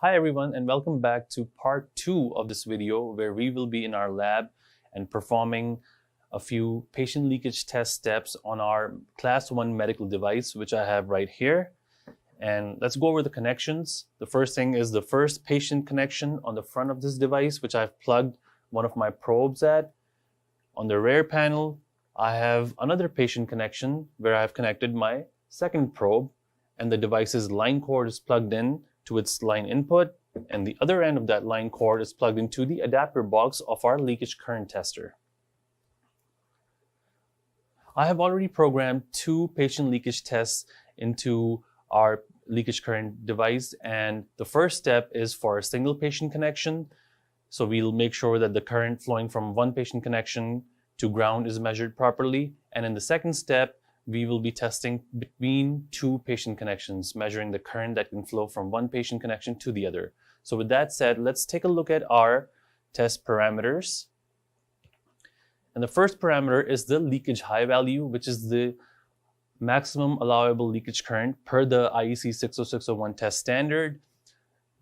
Hi everyone, and welcome back to part 2 of this video, where we will be in our lab and performing a few patient leakage test steps on our class 1 medical device, which I have right here. And let's go over the connections. The first thing is the first patient connection on the front of this device, which I've plugged one of my probes at. On the rear panel, I have another patient connection where I've connected my second probe, and the device's line cord is plugged in to its line input, and the other end of that line cord is plugged into the adapter box of our leakage current tester. I have already programmed 2 patient leakage tests into our leakage current device, and the first step is for a single patient connection. So we'll make sure that the current flowing from one patient connection to ground is measured properly, and in the second step we will be testing between 2 patient connections, measuring the current that can flow from one patient connection to the other. So with that said, let's take a look at our test parameters. And the first parameter is the leakage high value, which is the maximum allowable leakage current per the IEC 60601 test standard.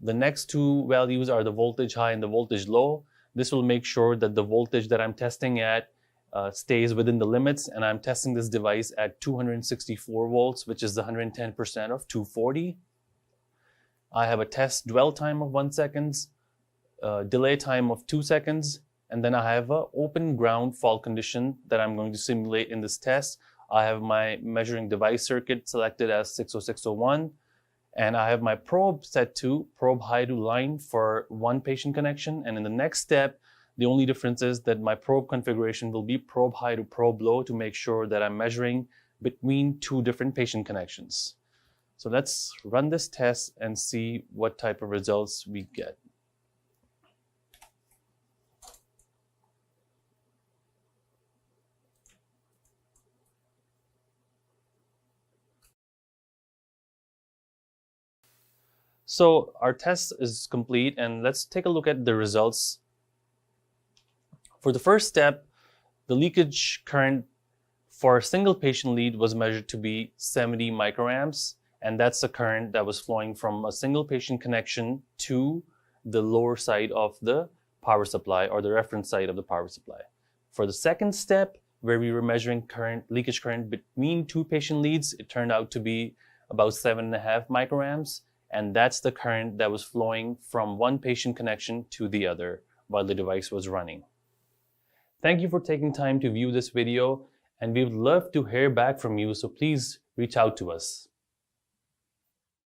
The next 2 values are the voltage high and the voltage low. This will make sure that the voltage that I'm testing at stays within the limits, and I'm testing this device at 264 volts, which is the 110% of 240. I have a test dwell time of 1 second, delay time of 2 seconds, and then I have an open ground fault condition that I'm going to simulate in this test. I have my measuring device circuit selected as 60601, and I have my probe set to probe high to line for one patient connection, and in the next step, the only difference is that my probe configuration will be probe high to probe low to make sure that I'm measuring between 2 different patient connections. So let's run this test and see what type of results we get. So our test is complete, and let's take a look at the results. For the first step, the leakage current for a single patient lead was measured to be 70 microamps, and that's the current that was flowing from a single patient connection to the lower side of the power supply, or the reference side of the power supply. For the second step, where we were measuring leakage current between 2 patient leads, it turned out to be about 7.5 microamps, and that's the current that was flowing from one patient connection to the other while the device was running. Thank you for taking time to view this video, and we would love to hear back from you, so please reach out to us.